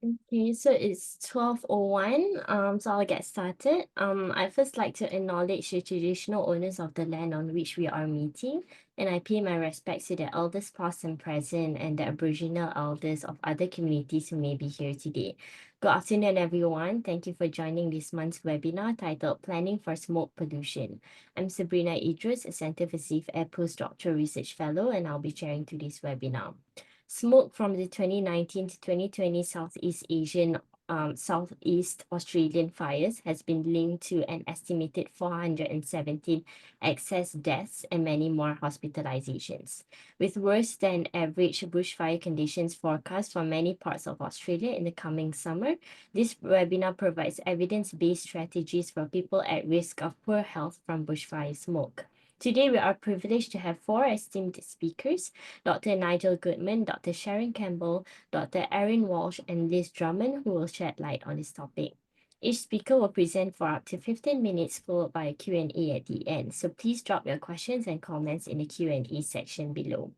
Okay, so it's 12:01. So I'll get started. I first like to acknowledge the traditional owners of the land on which we are meeting, and I pay my respects to the elders past and present and the Aboriginal elders of other communities who may be here today. Good afternoon, everyone. Thank you for joining this month's webinar titled Planning for Smoke Pollution. I'm Sabrina Idris, a Centre for Safe Air Postdoctoral Research Fellow, and I'll be chairing today's webinar. Smoke from the 2019 to 2020 Southeast Australian fires has been linked to an estimated 417 excess deaths and many more hospitalizations. With worse than average bushfire conditions forecast for many parts of Australia in the coming summer, this webinar provides evidence-based strategies for people at risk of poor health from bushfire smoke. Today, we are privileged to have four esteemed speakers: Dr. Nigel Goodman, Dr. Sharon Campbell, Dr. Erin Walsh, and Liz Drummond, who will shed light on this topic. Each speaker will present for up to 15 minutes, followed by a Q&A at the end. So please drop your questions and comments in the Q&A section below.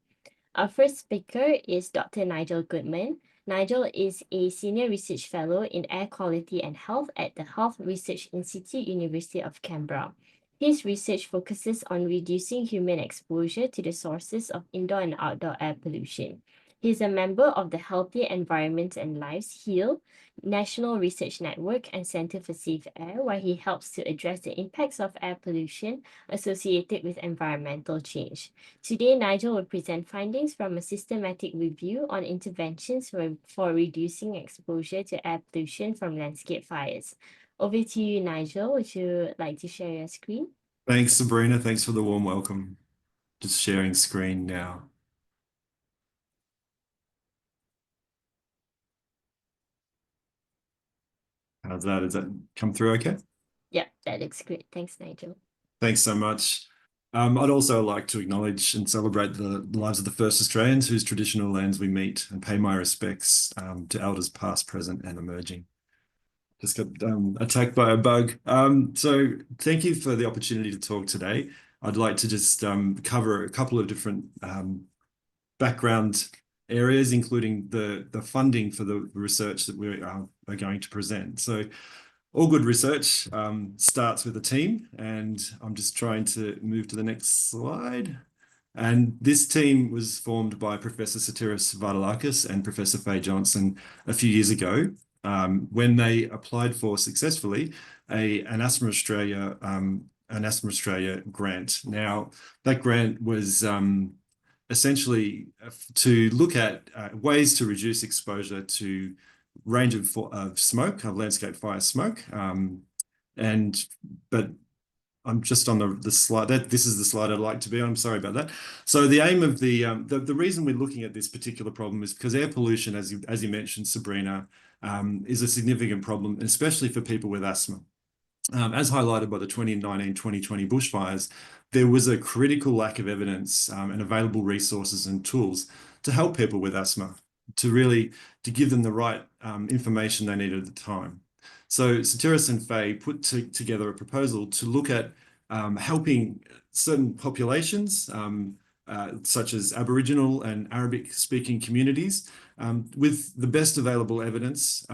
Our first speaker is Dr. Nigel Goodman. Nigel is a Senior Research Fellow in Air Quality and Health at the Health Research Institute, University of Canberra. His research focuses on reducing human exposure to the sources of indoor and outdoor air pollution. He is a member of the Healthy Environments and Lives HEAL National Research Network and Centre for Safe Air, where he helps to address the impacts of air pollution associated with environmental change. Today, Nigel will present findings from a systematic review on interventions for reducing exposure to air pollution from landscape fires. Over to you, Nigel. Would you like to share your screen? Thanks, Sabrina. Thanks for the warm welcome. Just sharing screen now. How's that? Does that come through okay? Yeah, that looks great. Thanks, Nigel. Thanks so much. I'd also like to acknowledge and celebrate the lives of the first Australians whose traditional lands we meet and pay my respects to elders past, present, and emerging. Just got attacked by a bug. So thank you for the opportunity to talk today. I'd like to just cover a couple of different background areas, including the funding for the research that we are going to present. So all good research starts with a team, and I'm just trying to move to the next slide. And this team was formed by Professor Sotirios Varilakis and Professor Faye Johnson a few years ago when they applied for successfully an Asthma Australia grant. Now, that grant was essentially to look at ways to reduce exposure to range of smoke, of landscape fire smoke. But I'm just on the slide. This is the slide I'd like to be on. I'm sorry about that. So the aim of the reason we're looking at this particular problem is because air pollution, as you mentioned, Sabrina, is a significant problem, especially for people with asthma. As highlighted by the 2019-2020 bushfires, there was a critical lack of evidence and available resources and tools to help people with asthma, to give them the right information they needed at the time. So Sotirios and Faye put together a proposal to look at helping certain populations, such as Aboriginal and Arabic-speaking communities, with the best available evidence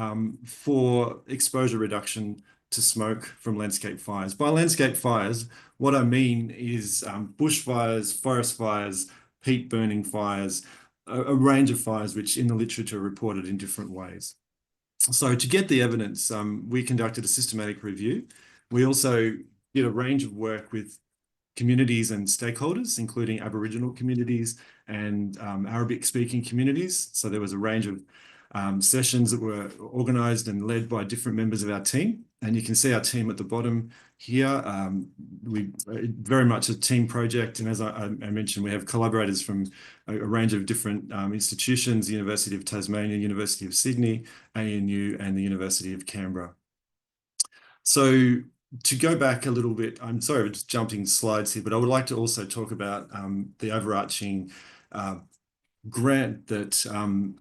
for exposure reduction to smoke from landscape fires. By landscape fires, what I mean is bushfires, forest fires, peat burning fires, a range of fires which in the literature are reported in different ways. So to get the evidence, we conducted a systematic review. We also did a range of work with communities and stakeholders, including Aboriginal communities and Arabic-speaking communities. So there was a range of sessions that were organised and led by different members of our team. And you can see our team at the bottom here. We very much a team project. And as I mentioned, we have collaborators from a range of different institutions: the University of Tasmania, University of Sydney, ANU, and the University of Canberra. So to go back a little bit, I'm sorry for just jumping slides here, but I would like to also talk about the overarching grant that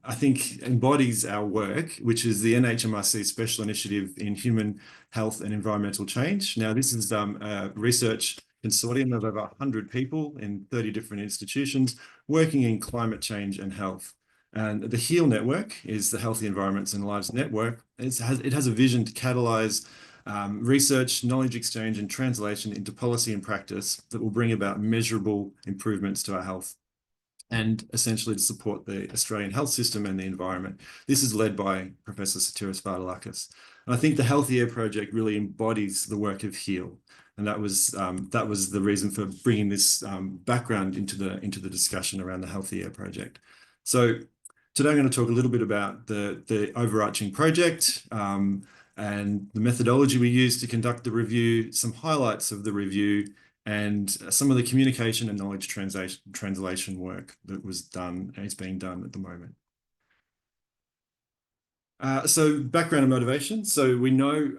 I think embodies our work, which is the NHMRC Special Initiative in Human Health and Environmental Change. Now, this is a research consortium of over 100 people in 30 different institutions working in climate change and health. And the HEAL network is the Healthy Environments and Lives Network. It has a vision to catalyze research, knowledge exchange, and translation into policy and practice that will bring about measurable improvements to our health and essentially to support the Australian health system and the environment. This is led by Professor Sotirios Varoulakis. And I think the Healthy Air Project really embodies the work of HEAL. And that was the reason for bringing this background into the discussion around the Healthy Air Project. So today I'm going to talk a little bit about the overarching project and the methodology we used to conduct the review, some highlights of the review, and some of the communication and knowledge translation work that was done and is being done at the moment. So background and motivation. So we know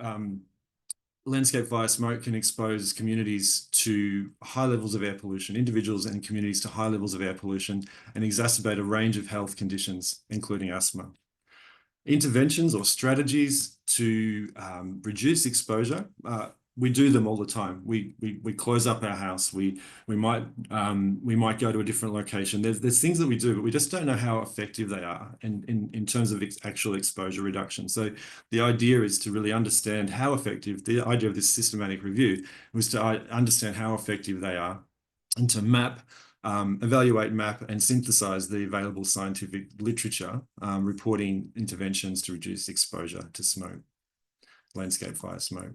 landscape fire smoke can expose communities to high levels of air pollution, individuals and communities to high levels of air pollution, and exacerbate a range of health conditions, including asthma. Interventions or strategies to reduce exposure, we do them all the time. We close up our house. We might go to a different location. There's things that we do, but we just don't know how effective they are in terms of actual exposure reduction. So the idea is to really understand how effective. The idea of this systematic review was to understand how effective they are, and to evaluate, map, and synthesize the available scientific literature reporting interventions to reduce exposure to smoke, landscape fire smoke.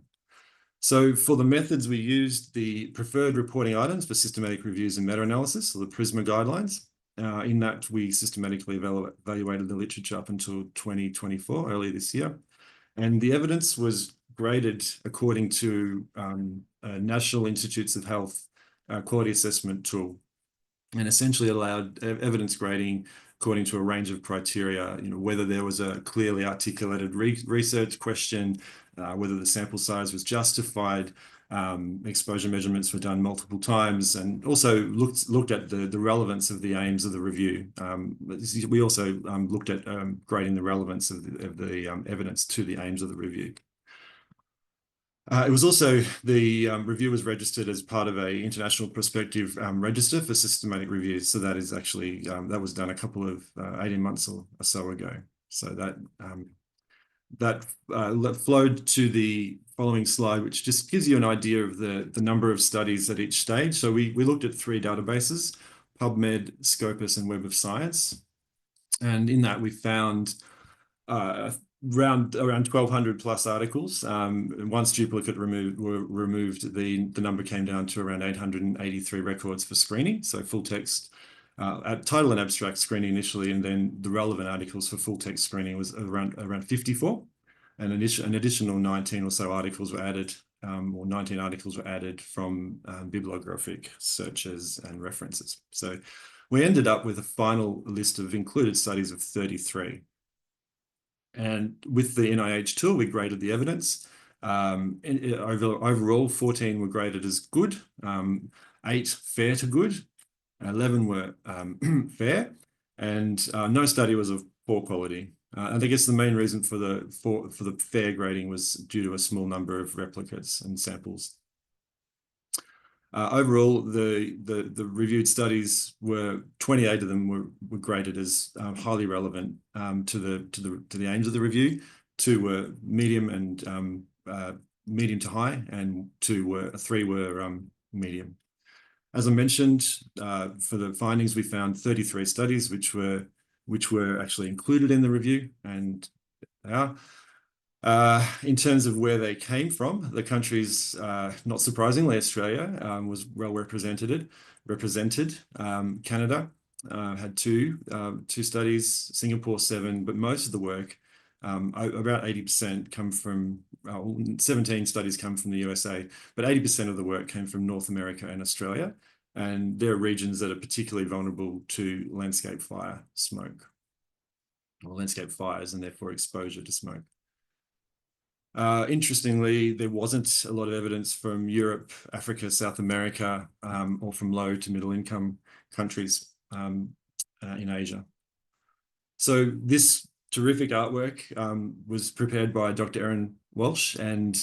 So for the methods, we used the preferred reporting items for systematic reviews and meta-analysis, so the PRISMA guidelines. In that, we systematically evaluated the literature up until 2024, earlier this year. And the evidence was graded according to National Institutes of Health quality assessment tool, and essentially allowed evidence grading according to a range of criteria, whether there was a clearly articulated research question, whether the sample size was justified, exposure measurements were done multiple times, and also looked at the relevance of the aims of the review. We also looked at grading the relevance of the evidence to the aims of the review. It was also, the review was registered as part of an international prospective register for systematic reviews. So that is actually, that was done a couple of 18 months or so ago. So that flowed to the following slide, which just gives you an idea of the number of studies at each stage. So we looked at 3 databases, PubMed, Scopus, and Web of Science. And in that we found around 1,200 plus articles. Once duplicate were removed, the number came down to around 883 records for screening. So full text, title and abstract screening initially, and then the relevant articles for full text screening was around 54. And an additional 19 or so articles were added, or 19 articles were added from bibliographic searches and references. So we ended up with a final list of included studies of 33. And with the NIH tool, we graded the evidence. Overall, 14 were graded as good, 8 fair to good, 11 were fair, and no study was of poor quality. And I guess the main reason for the fair grading was due to a small number of replicates and samples. Overall, the reviewed studies 28 of them were graded as highly relevant to the aims of the review. 2 were medium and medium to high, and 3 were medium. As I mentioned, for the findings, we found 33 studies which were actually included in the review, and they are. In terms of where they came from, the countries, not surprisingly, Australia was well represented. Canada had two studies, Singapore 7, but most of the work, about 80% come from, 17 studies come from the USA, but 80% of the work came from North America and Australia. And there are regions that are particularly vulnerable to landscape fire smoke, or landscape fires, and therefore exposure to smoke. Interestingly, there wasn't a lot of evidence from Europe, Africa, South America, or from low to middle income countries in Asia. So this terrific artwork was prepared by Dr. Erin Walsh, and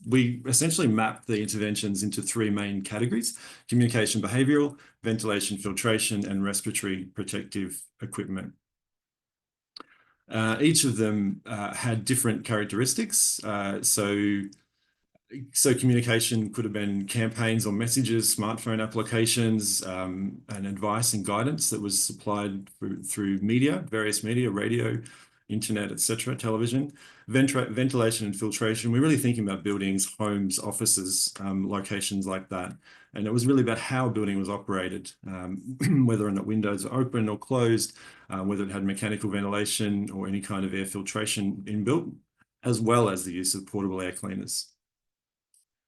we essentially mapped the interventions into 3 main categories: communication behavioral, ventilation filtration, and respiratory protective equipment. Each of them had different characteristics. So communication could have been campaigns or messages, smartphone applications, and advice and guidance that was supplied through media, various media, radio, internet, etc., television. Ventilation and filtration. We're really thinking about buildings, homes, offices, locations like that. And it was really about how a building was operated, whether or not windows are open or closed, whether it had mechanical ventilation or any kind of air filtration inbuilt, as well as the use of portable air cleaners.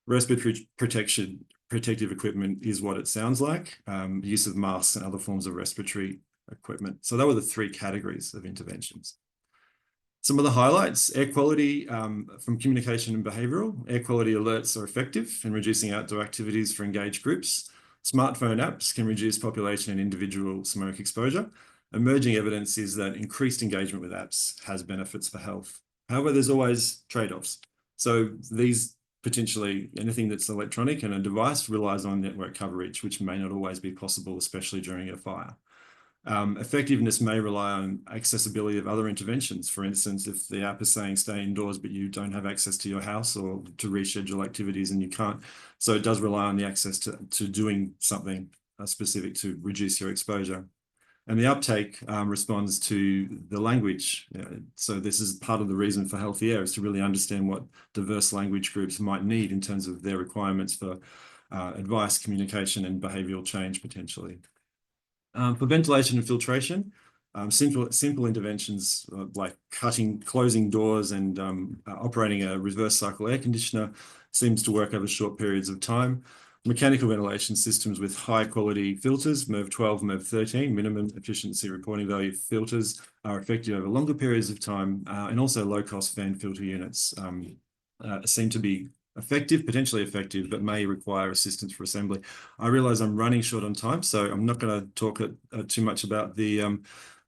Respiratory protective equipment is what it sounds like, use of masks and other forms of respiratory equipment. So that were the three categories of interventions. Some of the highlights: air quality from communication and behavioural. Air quality alerts are effective in reducing outdoor activities for engaged groups. Smartphone apps can reduce population and individual smoke exposure. Emerging evidence is that increased engagement with apps has benefits for health. However, there's always trade-offs. So these potentially anything that's electronic and a device relies on network coverage, which may not always be possible, especially during a fire. Effectiveness may rely on accessibility of other interventions. For instance, if the app is saying stay indoors, but you don't have access to your house or to reschedule activities and you can't. So it does rely on the access to doing something specific to reduce your exposure. And the uptake responds to the language. So this is part of the reason for Healthy Air, is to really understand what diverse language groups might need in terms of their requirements for advice, communication, and behavioural change potentially. For ventilation and filtration, simple interventions like closing doors and operating a reverse cycle air conditioner seems to work over short periods of time. Mechanical ventilation systems with high quality filters, MERV 12, MERV 13, minimum efficiency reporting value filters, are effective over longer periods of time, and also low cost fan filter units seem to be effective, potentially effective, but may require assistance for assembly. I realize I'm running short on time, so I'm not going to talk too much about the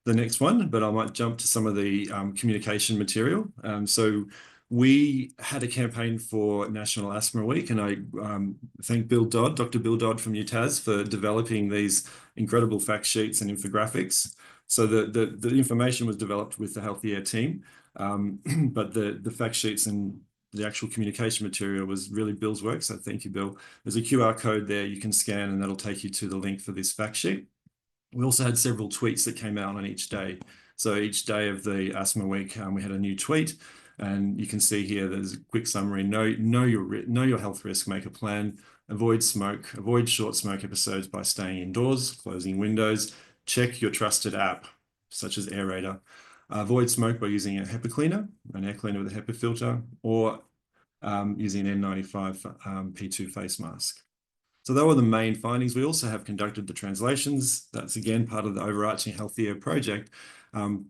next one, but I might jump to some of the communication material. So we had a campaign for National Asthma Week, and I thank Bill Dodd, Dr. Bill Dodd from UTAS, for developing these incredible fact sheets and infographics. So the information was developed with the Healthy Air team, but the fact sheets and the actual communication material was really Bill's work. So thank you, Bill. There's a QR code there you can scan, and that'll take you to the link for this fact sheet. We also had several tweets that came out on each day. So each day of the Asthma Week, we had a new tweet. And you can see here, there's a quick summary. Know your health risk, make a plan, avoid smoke, avoid short smoke episodes by staying indoors, closing windows, check your trusted app, such as Aerator, avoid smoke by using a HEPA cleaner, an air cleaner with a HEPA filter, or using an N95 P2 face mask. So that were the main findings. We also have conducted the translations. That's again part of the overarching Healthy Air project. Professor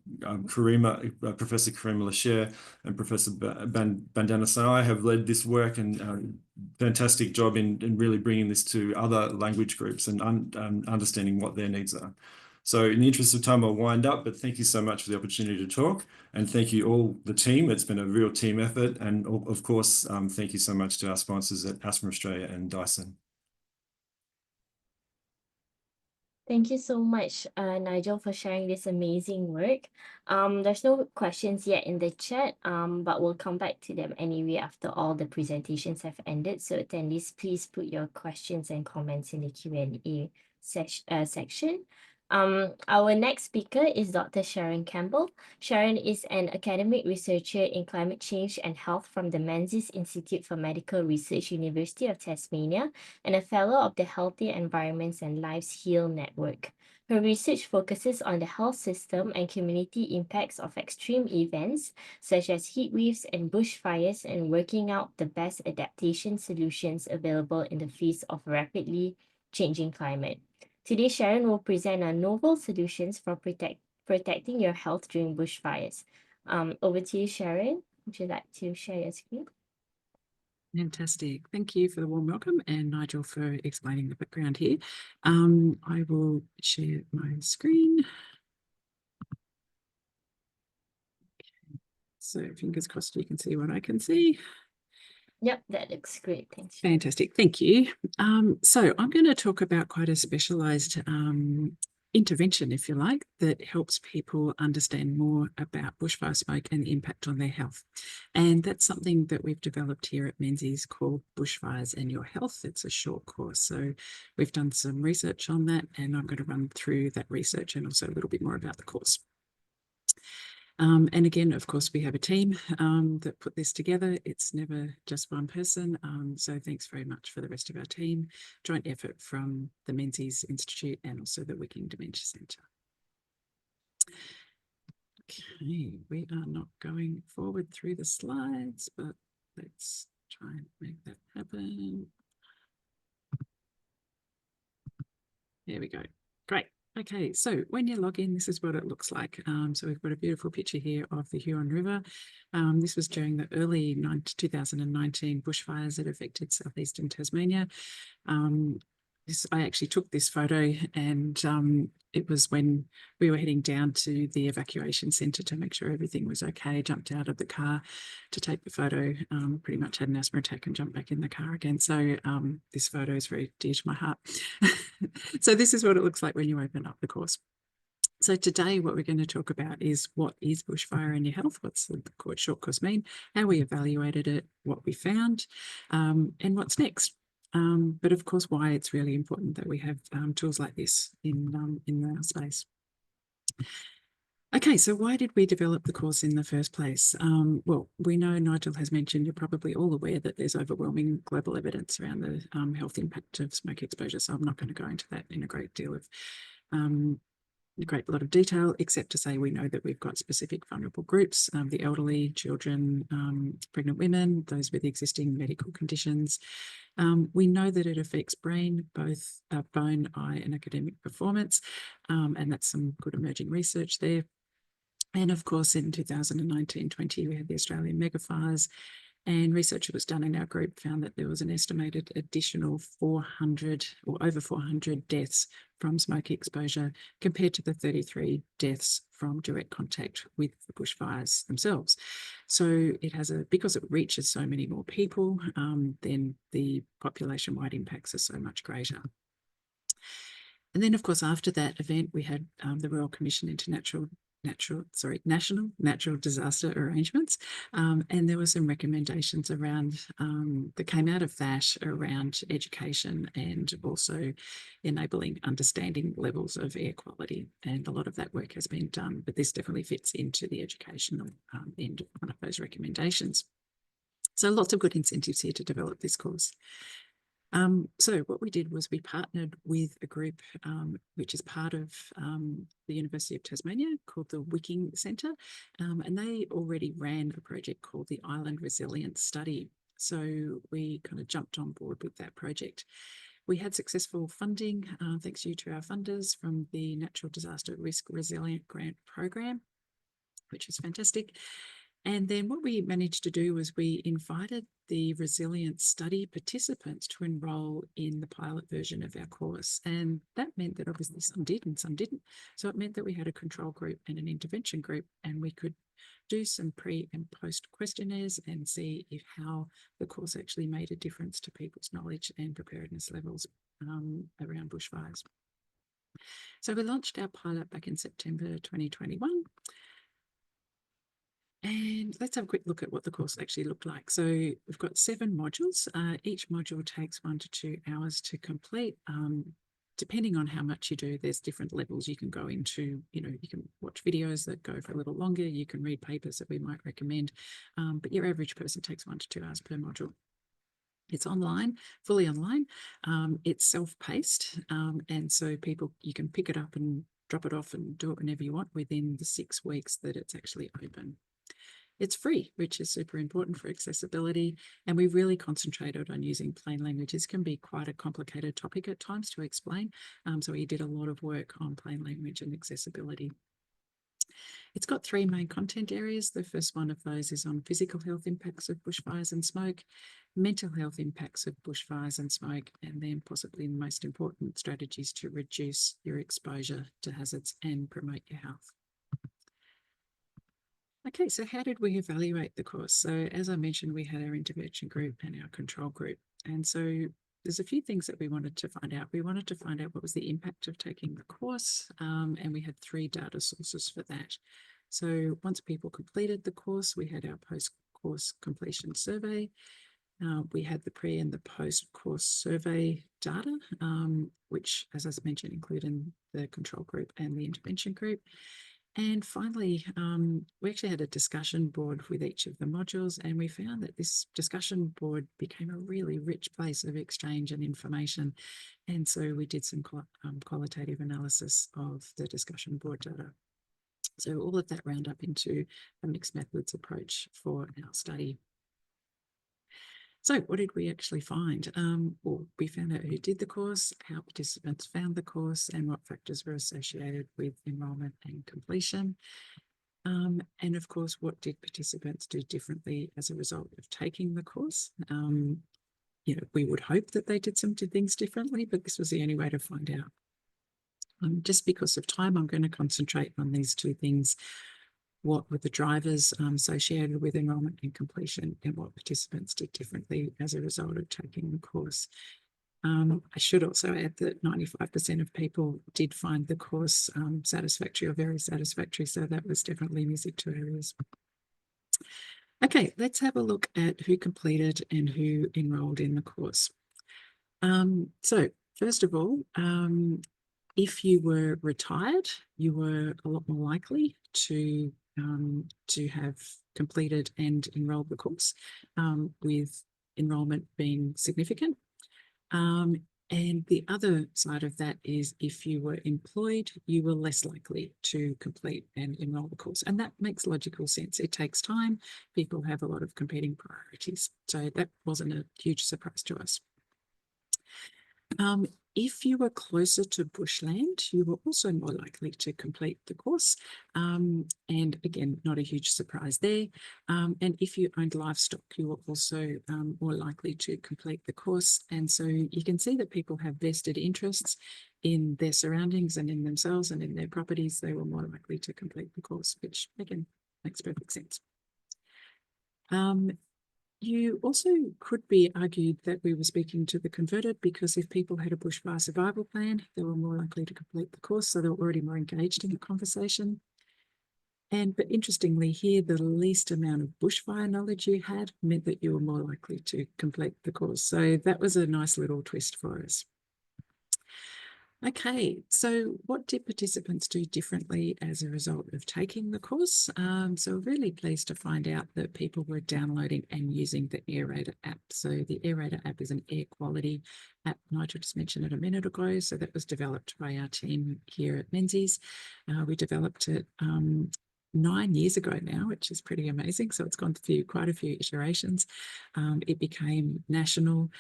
Karima Lasher and Professor Bandanas and I have led this work, and fantastic job in really bringing this to other language groups and understanding what their needs are. So in the interest of time, I'll wind up, but thank you so much for the opportunity to talk, and thank you all the team. It's been a real team effort, and of course, thank you so much to our sponsors at Asthma Australia and Dyson. Thank you so much, Nigel, for sharing this amazing work. There's no questions yet in the chat, but we'll come back to them anyway after all the presentations have ended. So attendees, please put your questions and comments in the Q&A section. Our next speaker is Dr. Sharon Campbell. Sharon is an academic researcher in climate change and health from the Menzies Institute for Medical Research, University of Tasmania, and a fellow of the Healthy Environments and Lives Heal Network. Her research focuses on the health system and community impacts of extreme events, such as heat waves and bushfires, and working out the best adaptation solutions available in the face of rapidly changing climate. Today, Sharon will present on novel solutions for protecting your health during bushfires. Over to you, Sharon. Would you like to share your screen? Fantastic. Thank you for the warm welcome, and Nigel for explaining the background here. I will share my screen. Okay. So fingers crossed you can see what I can see. Yep, that looks great. Thanks. Fantastic. Thank you. So I'm going to talk about quite a specialised intervention, if you like, that helps people understand more about bushfire smoke and the impact on their health. And that's something that we've developed here at Menzies called Bushfires and Your Health. It's a short course. So we've done some research on that, and I'm going to run through that research and also a little bit more about the course. And again, of course, we have a team that put this together. It's never just one person. So thanks very much for the rest of our team. Joint effort from the Menzies Institute and also the Wicking Dementia Centre. Okay, we are not going forward through the slides, but let's try and make that happen. There we go. Great. Okay, so when you log in, this is what it looks like. So we've got a beautiful picture here of the Huron River. This was during the early 2019 bushfires that affected southeastern Tasmania. I actually took this photo, and it was when we were heading down to the evacuation centre to make sure everything was okay. Jumped out of the car to take the photo, pretty much had an asthma attack and jumped back in the car again. So this photo is very dear to my heart. So this is what it looks like when you open up the course. So today what we're going to talk about is what is bushfire in your health, what's the short course mean, how we evaluated it, what we found, and what's next. But of course, why it's really important that we have tools like this in our space. Okay, so why did we develop the course in the first place? Well, we know Nigel has mentioned, you're probably all aware that there's overwhelming global evidence around the health impact of smoke exposure. So I'm not going to go into that in a great lot of detail, except to say we know that we've got specific vulnerable groups, the elderly, children, pregnant women, those with existing medical conditions. We know that it affects brain, both bone, eye and academic performance, and that's some good emerging research there. And of course, in 2019-20, we had the Australian megafires, and research that was done in our group found that there was an estimated additional 400 or over 400 deaths from smoke exposure compared to the 33 deaths from direct contact with the bushfires themselves. So it has because it reaches so many more people, then the population-wide impacts are so much greater. And then, of course, after that event, we had the Royal Commission into National Natural Disaster Arrangements, and there were some recommendations around that came out of that around education and also enabling understanding levels of air quality. And a lot of that work has been done, but this definitely fits into the educational end of one of those recommendations. So lots of good incentives here to develop this course. So what we did was we partnered with a group which is part of the University of Tasmania called the Wicking Centre, and they already ran a project called the Island Resilience Study. So we kind of jumped on board with that project. We had successful funding, thanks to our funders from the Natural Disaster Risk Resilient Grant Program, which is fantastic. And then what we managed to do was we invited the resilience study participants to enrol in the pilot version of our course. And that meant that obviously some did and some didn't. So it meant that we had a control group and an intervention group, and we could do some pre and post questionnaires and see how the course actually made a difference to people's knowledge and preparedness levels around bushfires. So we launched our pilot back in September 2021. And let's have a quick look at what the course actually looked like. So we've got 7 modules. Each module takes 1 to 2 hours to complete. Depending on how much you do, there's different levels you can go into. You can watch videos that go for a little longer. You can read papers that we might recommend. But your average person takes 1 to 2 hours per module. It's online, fully online. It's self-paced. And so you can pick it up and drop it off and do it whenever you want within the 6 weeks that it's actually open. It's free, which is super important for accessibility, and we really concentrated on using plain language. This can be quite a complicated topic at times to explain, so we did a lot of work on plain language and accessibility. It's got 3 main content areas. The first one of those is on physical health impacts of bushfires and smoke, mental health impacts of bushfires and smoke, and then possibly the most important, strategies to reduce your exposure to hazards and promote your health. Okay, so how did we evaluate the course? So as I mentioned, we had our intervention group and our control group. And so there's a few things that we wanted to find out. We wanted to find out what was the impact of taking the course, and we had 3 data sources for that. So once people completed the course, we had our post-course completion survey. We had the pre and the post-course survey data, which, as I mentioned, included the control group and the intervention group. And finally, we actually had a discussion board with each of the modules, and we found that this discussion board became a really rich place of exchange and information. And so we did some qualitative analysis of the discussion board data. So all of that round up into a mixed methods approach for our study. So what did we actually find? Well, we found out who did the course, how participants found the course, and what factors were associated with enrolment and completion. And of course, what did participants do differently as a result of taking the course? You know, we would hope that they did some things differently, but this was the only way to find out. Just because of time, I'm going to concentrate on these 2 things. What were the drivers associated with enrolment and completion, and what participants did differently as a result of taking the course. I should also add that 95% of people did find the course satisfactory or very satisfactory, so that was definitely music to our ears. Okay, let's have a look at who completed and who enrolled in the course. So first of all, if you were retired, you were a lot more likely to have completed and enrolled the course, with enrolment being significant. And the other side of that is if you were employed, you were less likely to complete and enroll the course. And that makes logical sense. It takes time. People have a lot of competing priorities. So that wasn't a huge surprise to us. If you were closer to bushland, you were also more likely to complete the course. And again, not a huge surprise there. And if you owned livestock, you were also more likely to complete the course. And so you can see that people have vested interests in their surroundings and in themselves and in their properties. They were more likely to complete the course, which again, makes perfect sense. You also could be argued that we were speaking to the converted, because if people had a bushfire survival plan, they were more likely to complete the course, so they were already more engaged in the conversation. But interestingly here, the least amount of bushfire knowledge you had meant that you were more likely to complete the course. So that was a nice little twist for us. Okay, so what did participants do differently as a result of taking the course? So we're really pleased to find out that people were downloading and using the Aerator app. So the Aerator app is an air quality app. Nigel just mentioned it a minute ago. So that was developed by our team here at Menzies. We developed it 9 years ago now, which is pretty amazing. So it's gone through quite a few iterations. It became national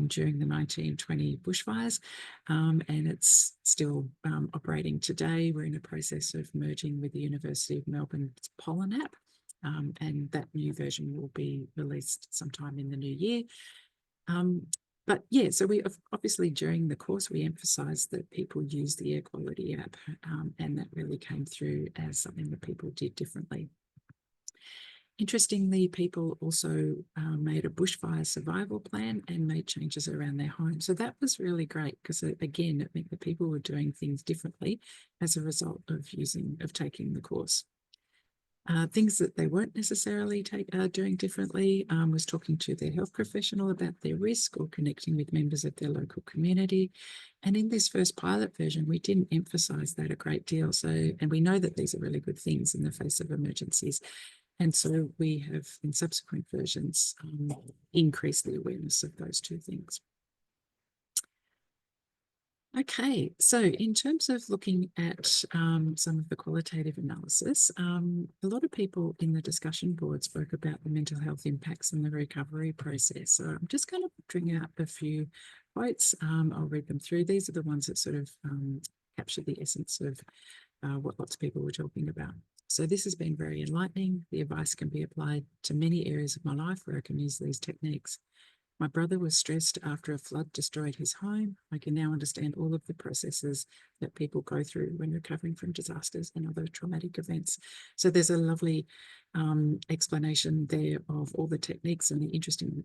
during the 1920 bushfires, and it's still operating today. We're in a process of merging with the University of Melbourne's Pollen app, and that new version will be released sometime in the new year. But yeah, so we obviously during the course, we emphasised that people use the air quality app, and that really came through as something that people did differently. Interestingly, people also made a bushfire survival plan and made changes around their home. So that was really great because, again, it meant that people were doing things differently as a result of taking the course. Things that they weren't necessarily doing differently was talking to their health professional about their risk or connecting with members of their local community. And in this first pilot version, we didn't emphasise that a great deal. And we know that these are really good things in the face of emergencies. And so we have, in subsequent versions, increased the awareness of those 2 things. Okay, so in terms of looking at some of the qualitative analysis, a lot of people in the discussion board spoke about the mental health impacts in the recovery process. So I'm just going to bring out a few quotes. I'll read them through. These are the ones that sort of capture the essence of what lots of people were talking about. So this has been very enlightening. The advice can be applied to many areas of my life where I can use these techniques. My brother was stressed after a flood destroyed his home. I can now understand all of the processes that people go through when recovering from disasters and other traumatic events. So there's a lovely explanation there of all the techniques and the interesting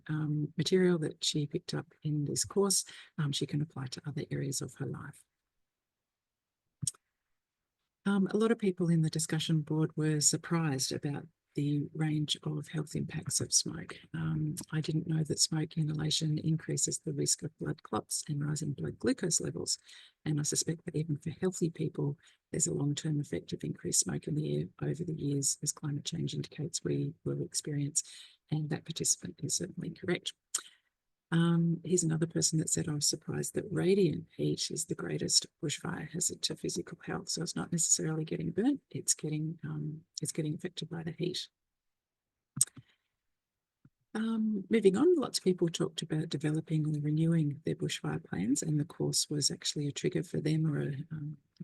material that she picked up in this course. She can apply to other areas of her life. A lot of people in the discussion board were surprised about the range of health impacts of smoke. I didn't know that smoke inhalation increases the risk of blood clots and rising blood glucose levels. And I suspect that even for healthy people, there's a long-term effect of increased smoke in the air over the years, as climate change indicates we will experience. And that participant is certainly correct. Here's another person that said, I was surprised that radiant heat is the greatest bushfire hazard to physical health. So it's not necessarily getting burnt, it's getting affected by the heat. Moving on, lots of people talked about developing or renewing their bushfire plans, and the course was actually a trigger for them, or a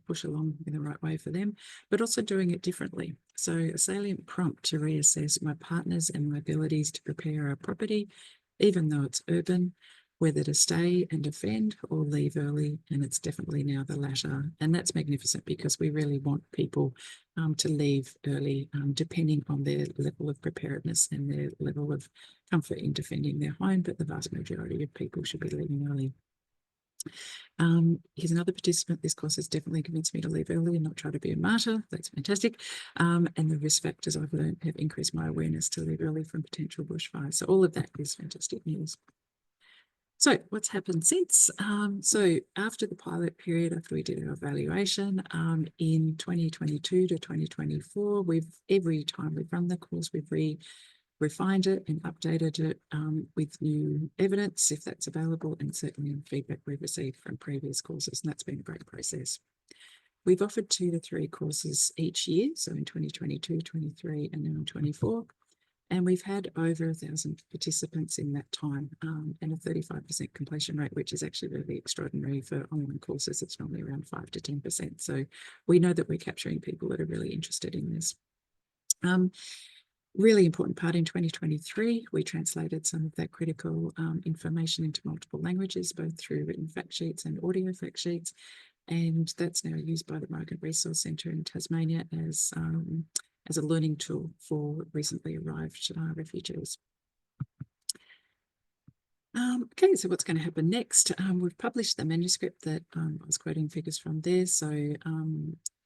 push along in the right way for them, but also doing it differently. So a salient prompt to reassess my partners and my abilities to prepare our property, even though it's urban, whether to stay and defend or leave early. And it's definitely now the latter. And that's magnificent because we really want people to leave early, depending on their level of preparedness and their level of comfort in defending their home. But the vast majority of people should be leaving early. Here's another participant. This course has definitely convinced me to leave early and not try to be a martyr. That's fantastic. And the risk factors I've learned have increased my awareness to leave early from potential bushfires. So all of that is fantastic news. So what's happened since? So after the pilot period, after we did our evaluation, in 2022 to 2024, every time we've run the course, we've refined it and updated it with new evidence, if that's available, and certainly in feedback we've received from previous courses, and that's been a great process. We've offered 2 to 3 courses each year, so in 2022, 23, and now 24. And we've had over 1,000 participants in that time, and a 35% completion rate, which is actually really extraordinary for online courses. It's normally around 5 to 10%. So we know that we're capturing people that are really interested in this. Really important part in 2023, we translated some of that critical information into multiple languages, both through written fact sheets and audio fact sheets. And that's now used by the Migrant Resource Centre in Tasmania as a learning tool for recently arrived refugees. Okay, so what's going to happen next? We've published the manuscript that I was quoting figures from there. So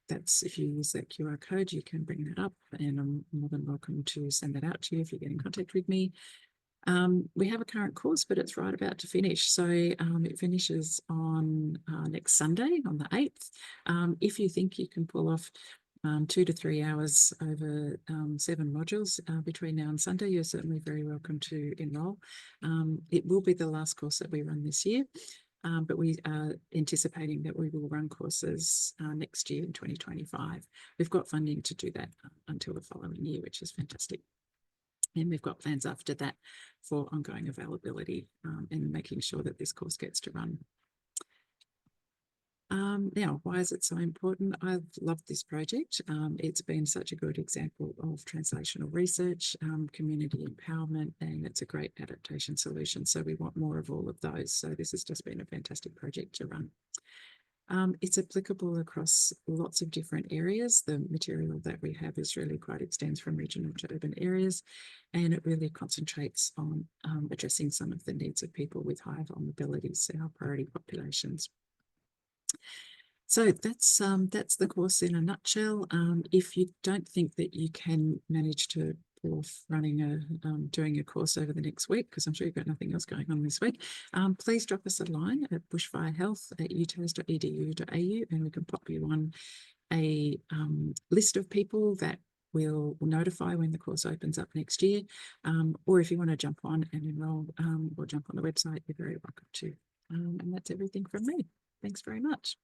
that's, if you use that QR code, you can bring that up, and I'm more than welcome to send that out to you if you get in contact with me. We have a current course, but it's right about to finish. So it finishes on next Sunday, on the 8th. If you think you can pull off 2 to 3 hours over 7 modules between now and Sunday, you're certainly very welcome to enrol. It will be the last course that we run this year, but we are anticipating that we will run courses next year in 2025. We've got funding to do that until the following year, which is fantastic. And we've got plans after that for ongoing availability and making sure that this course gets to run. Now, why is it so important? I've loved this project. It's been such a good example of translational research, community empowerment, and it's a great adaptation solution. So we want more of all of those. So this has just been a fantastic project to run. It's applicable across lots of different areas. The material that we have is really extends from regional to urban areas, and it really concentrates on addressing some of the needs of people with high vulnerabilities, so our priority populations. So that's the course in a nutshell. If you don't think that you can manage to pull off doing a course over the next week, because I'm sure you've got nothing else going on this week, please drop us a line at bushfirehealth@utas.edu.au, and we can pop you on a list of people that will notify when the course opens up next year. Or if you want to jump on and enrol or jump on the website, you're very welcome to. And that's everything from me. Thanks very much.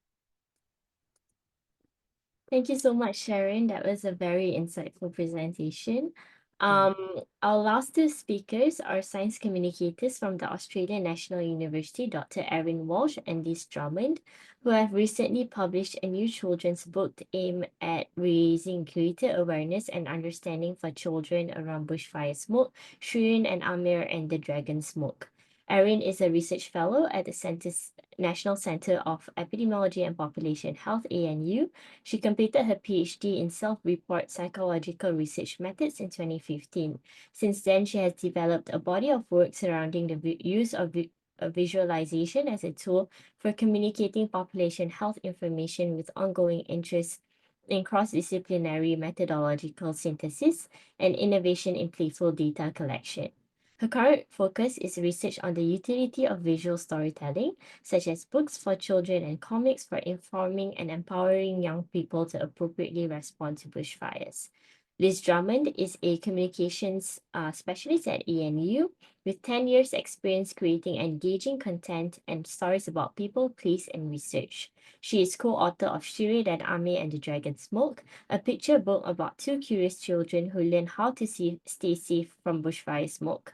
Thank you so much, Sharon. That was a very insightful presentation. Our last 2 speakers are science communicators from the Australian National University, Dr. Erin Walsh and Liz Drummond, who have recently published a new children's book aimed at raising greater awareness and understanding for children around bushfire smoke, Shireen and Amir and the Dragon Smoke. Erin is a research fellow at the National Center of Epidemiology and Population Health, ANU. She completed her PhD in self-report psychological research methods in 2015. Since then, she has developed a body of work surrounding the use of visualization as a tool for communicating population health information with ongoing interest in cross-disciplinary methodological synthesis and innovation in playful data collection. Her current focus is research on the utility of visual storytelling, such as books for children and comics for informing and empowering young people to appropriately respond to bushfires. Liz Drummond is a communications specialist at ANU with 10 years experience creating engaging content and stories about people, place, and research. She is co-author of Shire Dan Ame and the Dragon Smoke, a picture book about two curious children who learn how to stay safe from bushfire smoke.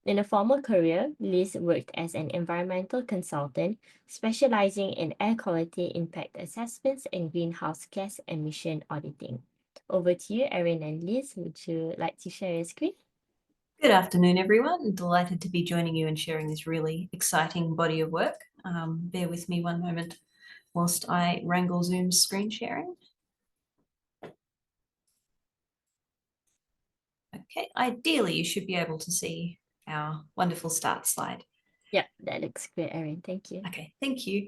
In a former career, Liz worked as an environmental consultant, specializing in air quality impact assessments and greenhouse gas emission auditing. Over to you, Erin and Liz. Would you like to share your screen? Good afternoon, everyone. Delighted to be joining you and sharing this really exciting body of work. Bear with me one moment whilst I wrangle Zoom's screen sharing. Okay, ideally you should be able to see our wonderful start slide. Yeah, that looks great, Erin. Thank you. Okay, thank you.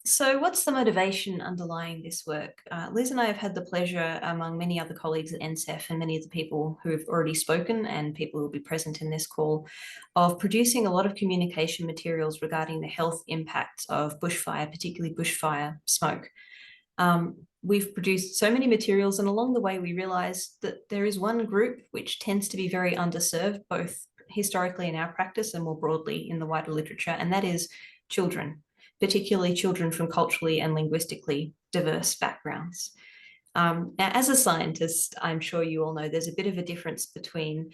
So what's the motivation underlying this work? Liz and I have had the pleasure, among many other colleagues at NCEF and many of the people who have already spoken and people who will be present in this call, of producing a lot of communication materials regarding the health impacts of bushfire, particularly bushfire smoke. We've produced so many materials, and along the way we realized that there is one group which tends to be very underserved, both historically in our practice and more broadly in the wider literature, and that is children, particularly children from culturally and linguistically diverse backgrounds. Now, as a scientist, I'm sure you all know there's a bit of a difference between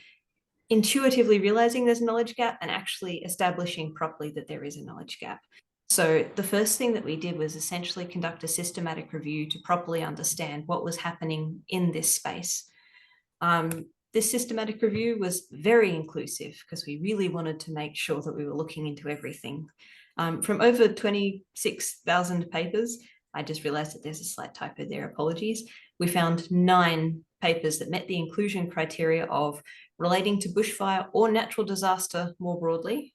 intuitively realizing there's a knowledge gap and actually establishing properly that there is a knowledge gap. So the first thing that we did was essentially conduct a systematic review to properly understand what was happening in this space. This systematic review was very inclusive because we really wanted to make sure that we were looking into everything. From over 26,000 papers, I just realized that there's a slight typo there, apologies. We found 9 papers that met the inclusion criteria of relating to bushfire or natural disaster more broadly,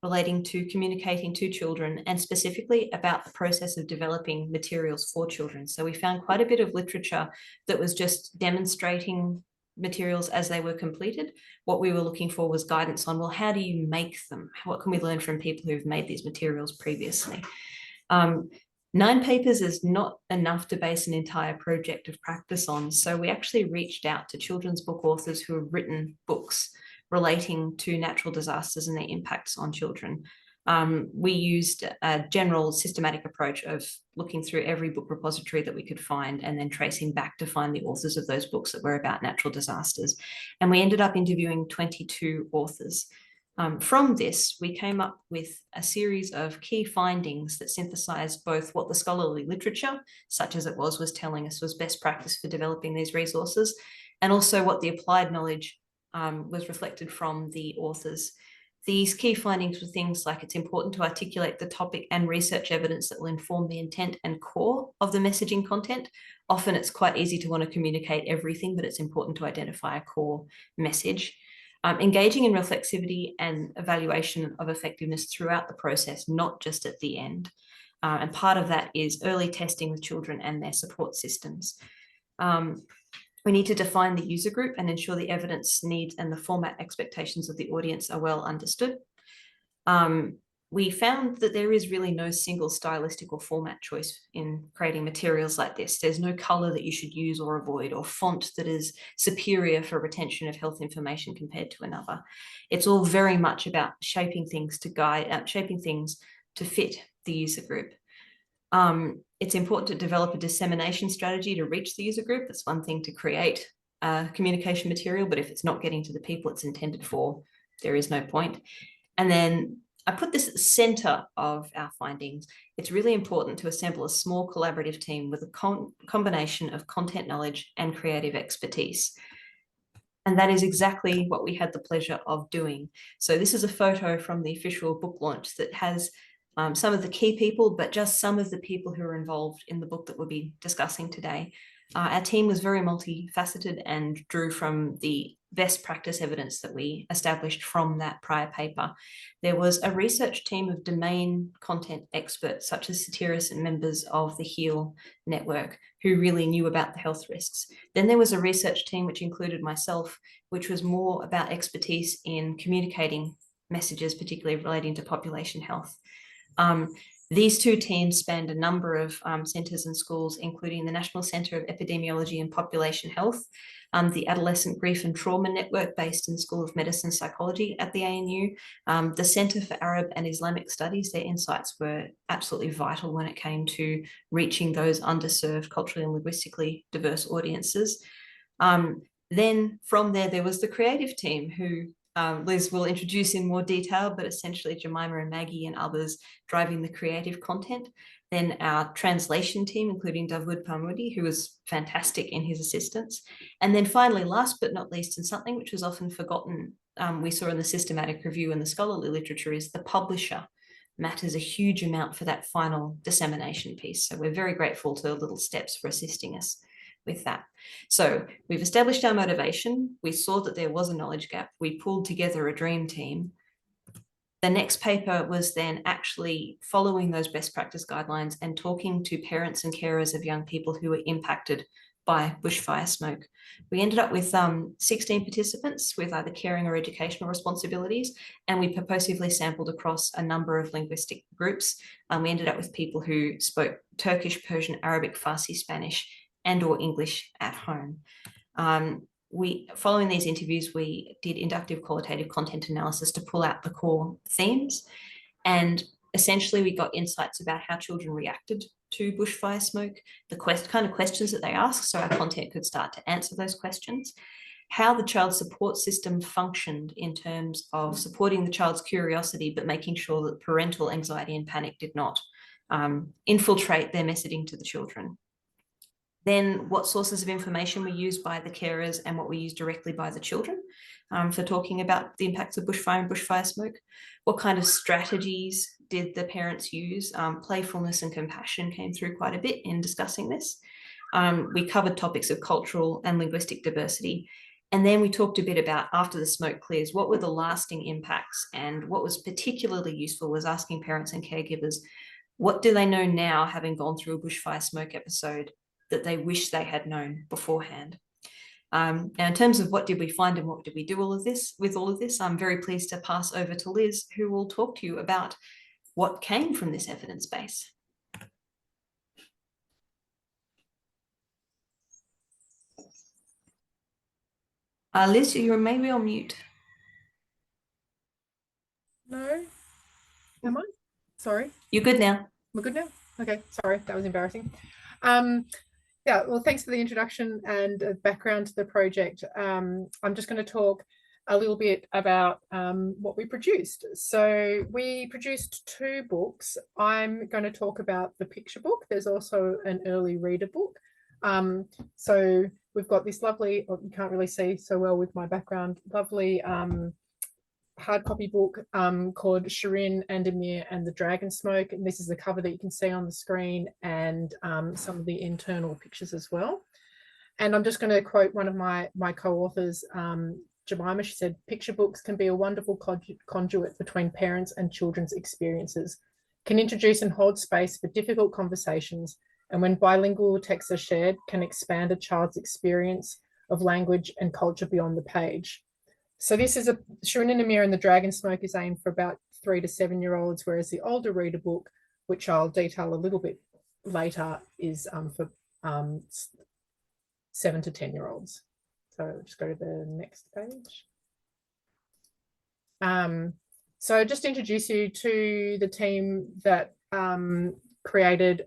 relating to communicating to children, and specifically about the process of developing materials for children. So we found quite a bit of literature that was just demonstrating materials as they were completed. What we were looking for was guidance on, well, how do you make them? What can we learn from people who've made these materials previously? 9 papers is not enough to base an entire project of practice on. So we actually reached out to children's book authors who have written books relating to natural disasters and their impacts on children. We used a general systematic approach of looking through every book repository that we could find and then tracing back to find the authors of those books that were about natural disasters. And we ended up interviewing 22 authors. From this, we came up with a series of key findings that synthesized both what the scholarly literature, such as it was telling us was best practice for developing these resources, and also what the applied knowledge was reflected from the authors. These key findings were things like it's important to articulate the topic and research evidence that will inform the intent and core of the messaging content. Often it's quite easy to want to communicate everything, but it's important to identify a core message. Engaging in reflexivity and evaluation of effectiveness throughout the process, not just at the end. And part of that is early testing with children and their support systems. We need to define the user group and ensure the evidence needs and the format expectations of the audience are well understood. We found that there is really no single stylistic or format choice in creating materials like this. There's no color that you should use or avoid, or font that is superior for retention of health information compared to another. It's all very much about shaping things to fit the user group. It's important to develop a dissemination strategy to reach the user group. That's one thing to create communication material, but if it's not getting to the people it's intended for, there is no point. And then I put this at the center of our findings. It's really important to assemble a small collaborative team with a combination of content knowledge and creative expertise. And that is exactly what we had the pleasure of doing. So this is a photo from the official book launch that has some of the key people, but just some of the people who are involved in the book that we'll be discussing today. Our team was very multifaceted and drew from the best practice evidence that we established from that prior paper. There was a research team of domain content experts, such as Satiris and members of the HEAL network, who really knew about the health risks. Then there was a research team, which included myself, which was more about expertise in communicating messages, particularly relating to population health. These two teams spanned a number of centres and schools, including the National Centre of Epidemiology and Population Health, the Adolescent Grief and Trauma Network based in the School of Medicine and Psychology at the ANU, the Centre for Arab and Islamic Studies. Their insights were absolutely vital when it came to reaching those underserved, culturally and linguistically diverse audiences. Then from there was the creative team who Liz will introduce in more detail, but essentially Jemima and Maggie and others driving the creative content. Then our translation team, including Davud Parmudi, who was fantastic in his assistance. And then finally, last but not least, and something which was often forgotten, we saw in the systematic review and the scholarly literature, is the publisher matters a huge amount for that final dissemination piece. So we're very grateful to Little Steps for assisting us with that. So we've established our motivation. We saw that there was a knowledge gap. We pulled together a dream team. The next paper was then actually following those best practice guidelines and talking to parents and carers of young people who were impacted by bushfire smoke. We ended up with 16 participants with either caring or educational responsibilities, and we purposively sampled across a number of linguistic groups. We ended up with people who spoke Turkish, Persian, Arabic, Farsi, Spanish, and or English at home. Following these interviews, we did inductive qualitative content analysis to pull out the core themes. And essentially we got insights about how children reacted to bushfire smoke, the kind of questions that they asked, so our content could start to answer those questions, how the child support system functioned in terms of supporting the child's curiosity, but making sure that parental anxiety and panic did not infiltrate their messaging to the children. Then what sources of information were used by the carers and what were used directly by the children for talking about the impacts of bushfire and bushfire smoke. What kind of strategies did the parents use? Playfulness and compassion came through quite a bit in discussing this. We covered topics of cultural and linguistic diversity. And then we talked a bit about, after the smoke clears, what were the lasting impacts? And what was particularly useful was asking parents and caregivers, what do they know now, having gone through a bushfire smoke episode, that they wish they had known beforehand. Now, in terms of what did we find and what did we do with all of this, I'm very pleased to pass over to Liz, who will talk to you about what came from this evidence base. Liz, you're maybe on mute. No, am I? Sorry. You're good now. We're good now? Okay, sorry, that was embarrassing. Yeah, well, thanks for the introduction and background to the project. I'm just going to talk a little bit about what we produced. So we produced 2 books. I'm going to talk about the picture book. There's also an early reader book. So we've got this lovely, you can't really see so well with my background, lovely hard copy book called Shirin and Amir and the Dragon Smoke, and this is the cover that you can see on the screen, and some of the internal pictures as well. And I'm just going to quote one of my co-authors, Jemima. She said, "Picture books can be a wonderful conduit between parents and children's experiences, can introduce and hold space for difficult conversations, and when bilingual texts are shared, can expand a child's experience of language and culture beyond the page." So this is Shirin and Amir and the Dragon Smoke is aimed for about 3 to 7-year-olds, whereas the older reader book, which I'll detail a little bit later, is for 7 to 10-year-olds. So just go to the next page. So just introduce you to the team that created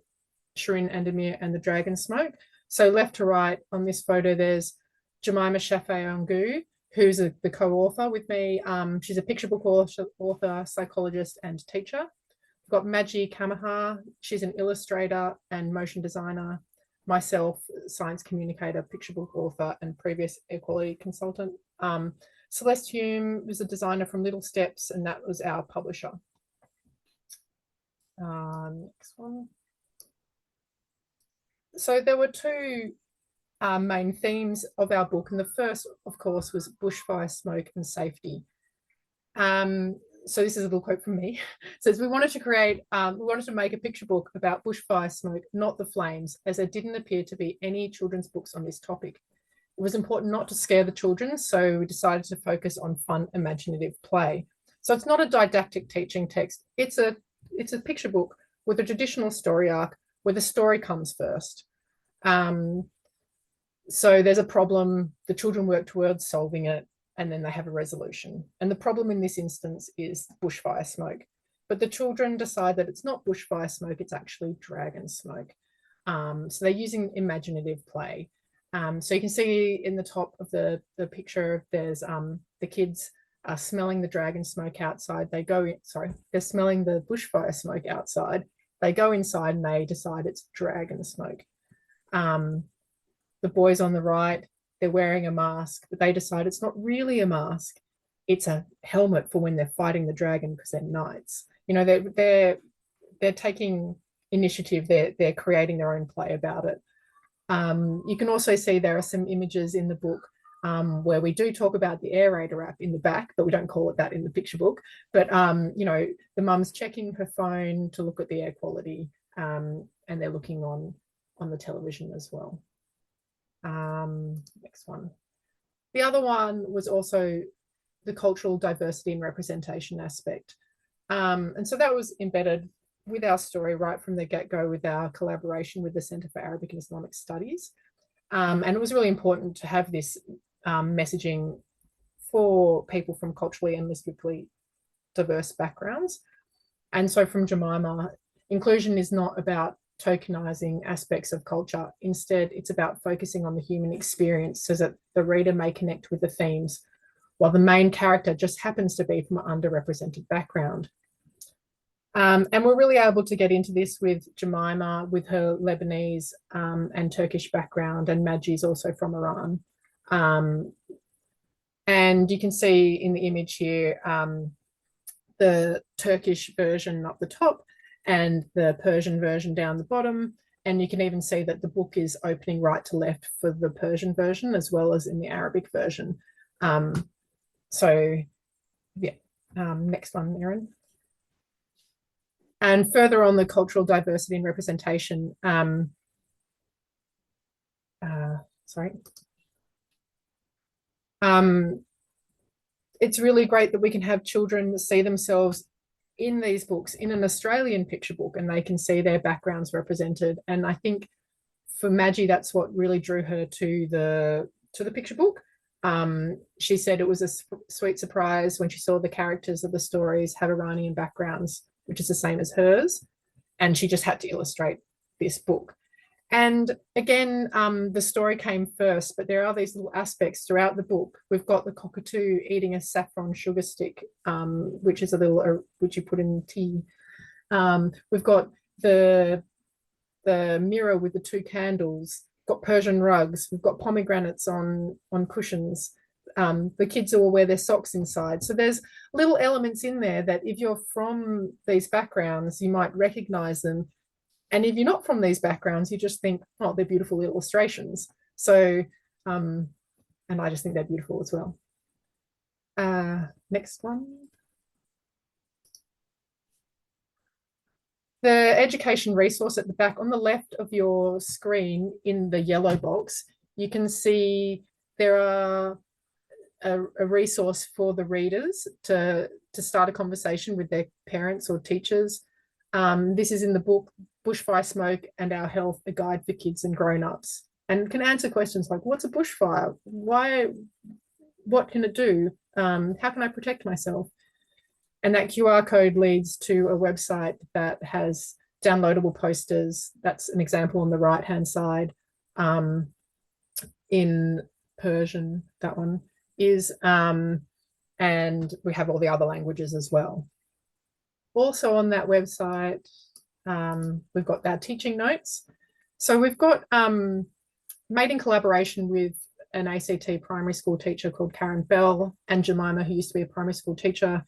Shirin and Amir and the Dragon Smoke. So left to right on this photo, there's Jemima Shafei-Ongu, who's the co-author with me. She's a picture book author, psychologist, and teacher. We've got Maggie Kamaha. She's an illustrator and motion designer. myself, science communicator, picture book author, and previous equality consultant. Celeste Hume was a designer from Little Steps, and that was our publisher. Next one. So there were two main themes of our book, and the first, of course, was bushfire, smoke, and safety. So this is a little quote from me. It says, we wanted to make a picture book about bushfire smoke, not the flames, as there didn't appear to be any children's books on this topic. It was important not to scare the children, so we decided to focus on fun, imaginative play. So it's not a didactic teaching text. It's a picture book with a traditional story arc where the story comes first. So there's a problem, the children work towards solving it, and then they have a resolution. And the problem in this instance is bushfire smoke. But the children decide that it's not bushfire smoke, it's actually dragon smoke. So they're using imaginative play. So you can see in the top of the picture, there's the kids are smelling the dragon smoke outside. They go in, sorry, they're smelling the bushfire smoke outside. They go inside and they decide it's dragon smoke. The boys on the right, they're wearing a mask, but they decide it's not really a mask. It's a helmet for when they're fighting the dragon because they're knights. You know, they're taking initiative. They're creating their own play about it. You can also see there are some images in the book where we do talk about the aerator app in the back, but we don't call it that in the picture book. But, you know, the mum's checking her phone to look at the air quality, and they're looking on the television as well. Next one. The other one was also the cultural diversity and representation aspect. And so that was embedded with our story right from the get-go with our collaboration with the Centre for Arabic and Islamic Studies. And it was really important to have this messaging for people from culturally and linguistically diverse backgrounds. And so from Jemima, inclusion is not about tokenizing aspects of culture. Instead, it's about focusing on the human experience so that the reader may connect with the themes, while the main character just happens to be from an underrepresented background. And we're really able to get into this with Jemima, with her Lebanese and Turkish background, and Maji's also from Iran. And you can see in the image here, the Turkish version up the top and the Persian version down the bottom. And you can even see that the book is opening right to left for the Persian version as well as in the Arabic version. So yeah, next one, Erin. And further on the cultural diversity and representation, it's really great that we can have children see themselves in these books in an Australian picture book, and they can see their backgrounds represented. And I think for Maji, that's what really drew her to the picture book. She said it was a sweet surprise when she saw the characters of the stories have Iranian backgrounds, which is the same as hers, and she just had to illustrate this book. And again, the story came first, but there are these little aspects throughout the book. We've got the cockatoo eating a saffron sugar stick, which is a little, which you put in tea. We've got the mirror with the two candles, got Persian rugs, we've got pomegranates on cushions. The kids all wear their socks inside. So there's little elements in there that if you're from these backgrounds, you might recognize them. And if you're not from these backgrounds, you just think, oh, they're beautiful illustrations. So, and I just think they're beautiful as well. Next one. The education resource at the back on the left of your screen in the yellow box, you can see there are a resource for the readers to start a conversation with their parents or teachers. This is in the book, Bushfire Smoke and Our Health, a Guide for Kids and Grown-Ups, and can answer questions like, what's a bushfire? Why, what can it do? How can I protect myself? And that QR code leads to a website that has downloadable posters. That's an example on the right-hand side in Persian, that one is, and we have all the other languages as well. Also on that website, we've got our teaching notes. So we've got made in collaboration with an ACT primary school teacher called Karen Bell and Jemima, who used to be a primary school teacher.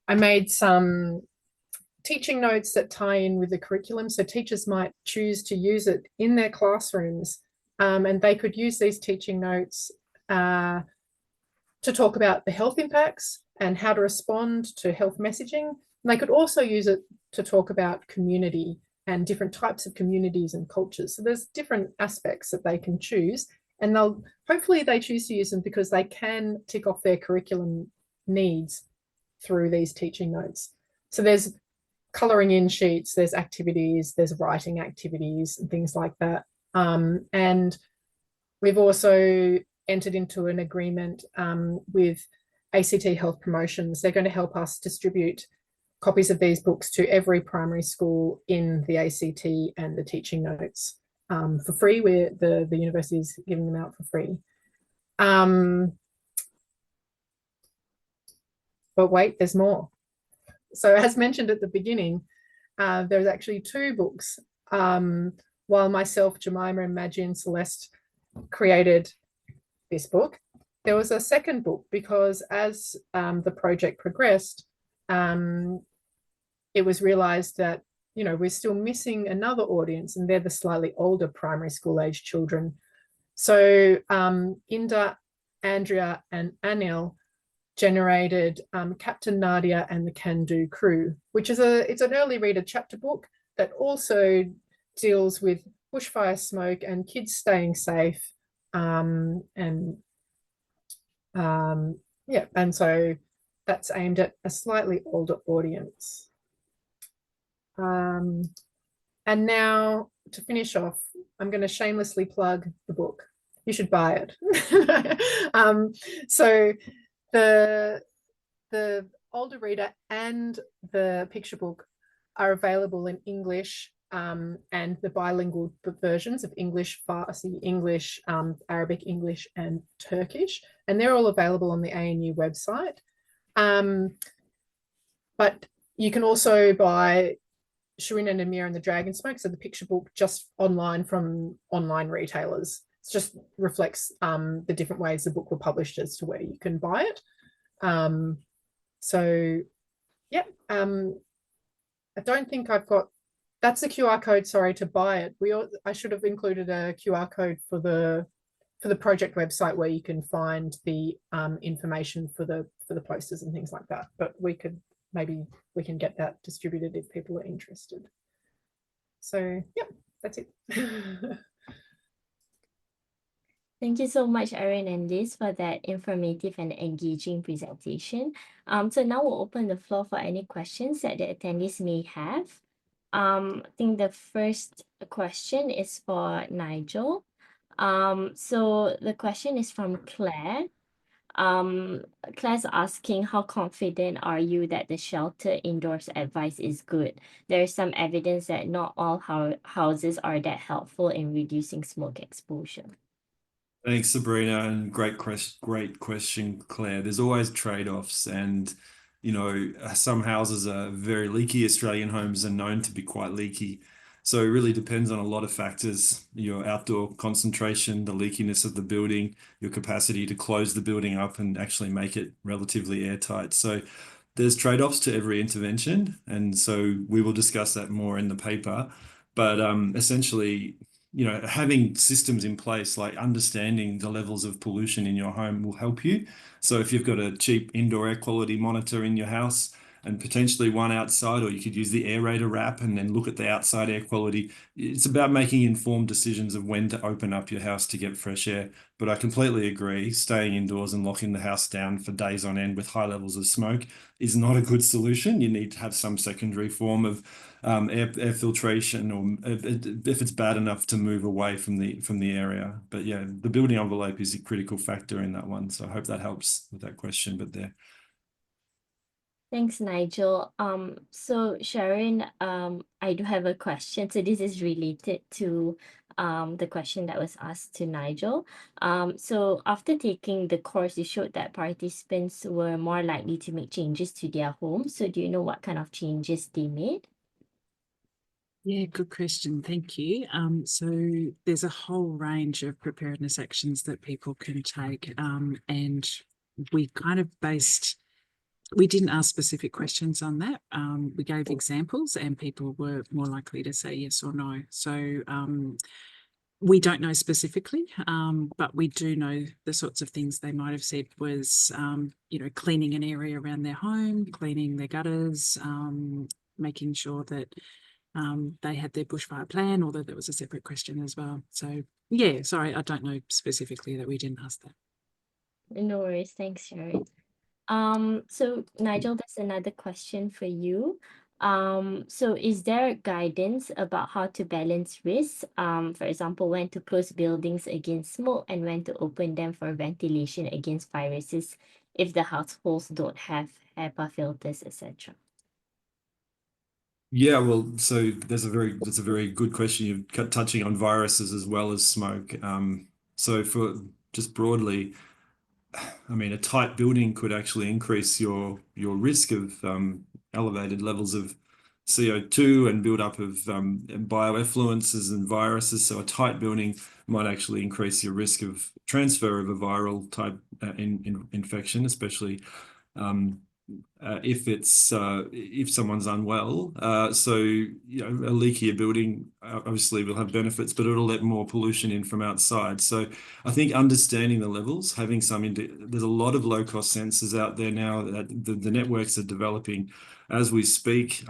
I made some teaching notes that tie in with the curriculum, so teachers might choose to use it in their classrooms, and they could use these teaching notes to talk about the health impacts and how to respond to health messaging. And they could also use it to talk about community and different types of communities and cultures. So there's different aspects that they can choose, and hopefully they choose to use them because they can tick off their curriculum needs through these teaching notes. So there's colouring in sheets, there's activities, there's writing activities and things like that. And we've also entered into an agreement with ACT Health Promotions. They're going to help us distribute copies of these books to every primary school in the ACT and the teaching notes for free, where the university is giving them out for free. But wait, there's more. So as mentioned at the beginning, there's actually 2 books. While myself, Jemima, and Maggie and Celeste created this book, there was a second book because as the project progressed, it was realized that, you know, we're still missing another audience, and they're the slightly older primary school age children. So Inda, Andrea, and Anil generated Captain Nadia and the Can Do Crew, which is it's an early reader chapter book that also deals with bushfire smoke and kids staying safe. Yeah, and so that's aimed at a slightly older audience. And now to finish off, I'm going to shamelessly plug the book. You should buy it. So the older reader and the picture book are available in English and the bilingual versions of English, Farsi, English, Arabic, English, and Turkish. And they're all available on the ANU website. But you can also buy Shirin and Amir and the Dragon Smoke, so the picture book, just online from online retailers. It just reflects the different ways the book were published as to where you can buy it. So yeah, I don't think I've got, that's the QR code, sorry, to buy it. I should have included a QR code for the project website where you can find the information for the posters and things like that. But maybe we can get that distributed if people are interested. So yeah, that's it. Thank you so much, Erin and Liz, for that informative and engaging presentation. So now we'll open the floor for any questions that the attendees may have. I think the first question is for Nigel. So the question is from Claire. Claire's asking, how confident are you that the shelter indoors advice is good? There is some evidence that not all houses are that helpful in reducing smoke exposure. Thanks, Sabrina, and great question, Claire. There's always trade-offs, and you know, some houses are very leaky. Australian homes are known to be quite leaky. So it really depends on a lot of factors, your outdoor concentration, the leakiness of the building, your capacity to close the building up and actually make it relatively airtight. So there's trade-offs to every intervention. And so we will discuss that more in the paper. But essentially, you know, having systems in place, like understanding the levels of pollution in your home will help you. So if you've got a cheap indoor air quality monitor in your house and potentially one outside, or you could use the aerator app and then look at the outside air quality, it's about making informed decisions of when to open up your house to get fresh air. But I completely agree, staying indoors and locking the house down for days on end with high levels of smoke is not a good solution. You need to have some secondary form of air filtration, or if it's bad enough to move away from the area. But yeah, the building envelope is a critical factor in that one. So I hope that helps with that question. But there. Thanks, Nigel. So Sharon, I do have a question. So this is related to the question that was asked to Nigel. So after taking the course, you showed that participants were more likely to make changes to their home. So do you know what kind of changes they made? Yeah, good question. Thank you. So there's a whole range of preparedness actions that people can take, and we kind of we didn't ask specific questions on that. We gave examples and people were more likely to say yes or no. So we don't know specifically, but we do know the sorts of things they might have said was, cleaning an area around their home, cleaning their gutters, making sure that they had their bushfire plan, although there was a separate question as well. So yeah, sorry, I don't know specifically that we didn't ask that. No worries. Thanks, Sharon. So Nigel, there's another question for you. So is there guidance about how to balance risks? For example, when to close buildings against smoke and when to open them for ventilation against viruses if the households don't have HEPA filters, etc. Yeah, well, so that's a very good question. You're touching on viruses as well as smoke. So for just broadly, I mean, a tight building could actually increase your risk of elevated levels of CO2 and build-up of bioeffluences and viruses. So a tight building might actually increase your risk of transfer of a viral type infection, especially if someone's unwell. So a leakier building obviously will have benefits, but it'll let more pollution in from outside. So I think understanding the levels, having there's a lot of low-cost sensors out there now that the networks are developing as we speak.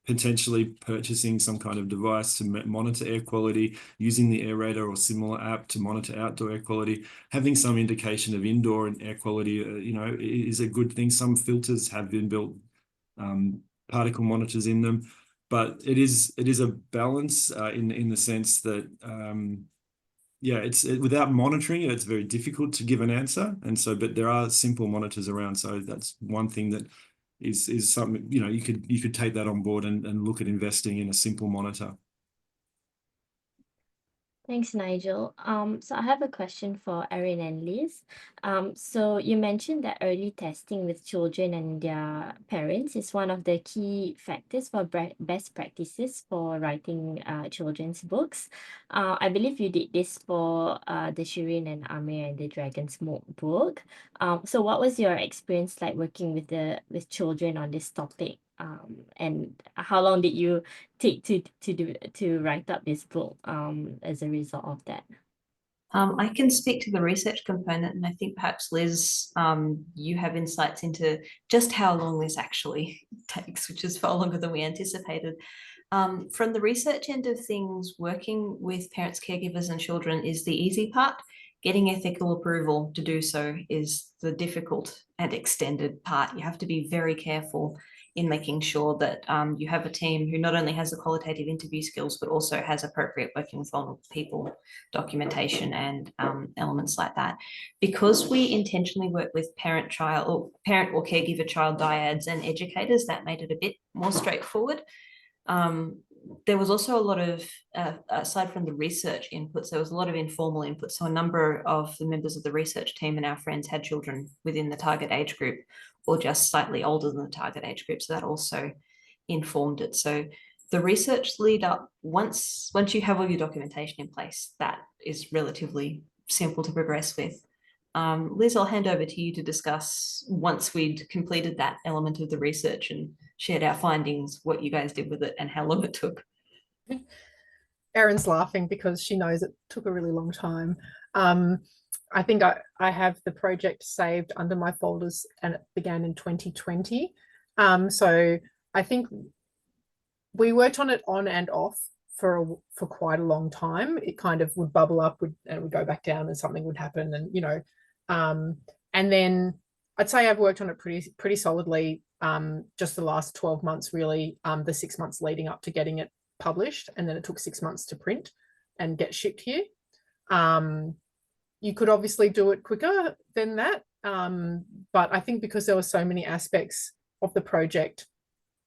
Potentially purchasing some kind of device to monitor air quality, using the aerator or similar app to monitor outdoor air quality, having some indication of indoor and air quality, is a good thing. Some filters have been built, particle monitors in them, but it is a balance in the sense that without monitoring it, it's very difficult to give an answer. And so, but there are simple monitors around. So that's one thing that is something, you could take that on board and look at investing in a simple monitor. Thanks, Nigel. So I have a question for Erin and Liz. So you mentioned that early testing with children and their parents is one of the key factors for best practices for writing children's books. I believe you did this for the Shireen and Amir and the Dragon Smoke book. So what was your experience like working with children on this topic? And how long did you take to write up this book as a result of that? I can speak to the research component, and I think perhaps Liz, you have insights into just how long this actually takes, which is far longer than we anticipated. From the research end of things, working with parents, caregivers, and children is the easy part. Getting ethical approval to do so is the difficult and extended part. You have to be very careful in making sure that you have a team who not only has the qualitative interview skills, but also has appropriate working with vulnerable people documentation and elements like that. Because we intentionally work with parent or caregiver child dyads and educators, that made it a bit more straightforward. There was also a lot of, aside from the research inputs, there was a lot of informal input. So a number of the members of the research team and our friends had children within the target age group or just slightly older than the target age group. So that also informed it. So the research lead up, once you have all your documentation in place, that is relatively simple to progress with. Liz, I'll hand over to you to discuss, once we'd completed that element of the research and shared our findings, what you guys did with it and how long it took. Erin's laughing because she knows it took a really long time. I think I have the project saved under my folders and it began in 2020. So I think we worked on it on and off for quite a long time. It kind of would bubble up and it would go back down and something would happen, and and then I'd say I've worked on it pretty solidly just the last 12 months, really, the 6 months leading up to getting it published, and then it took 6 months to print and get shipped here. You could obviously do it quicker than that, but I think because there were so many aspects of the project,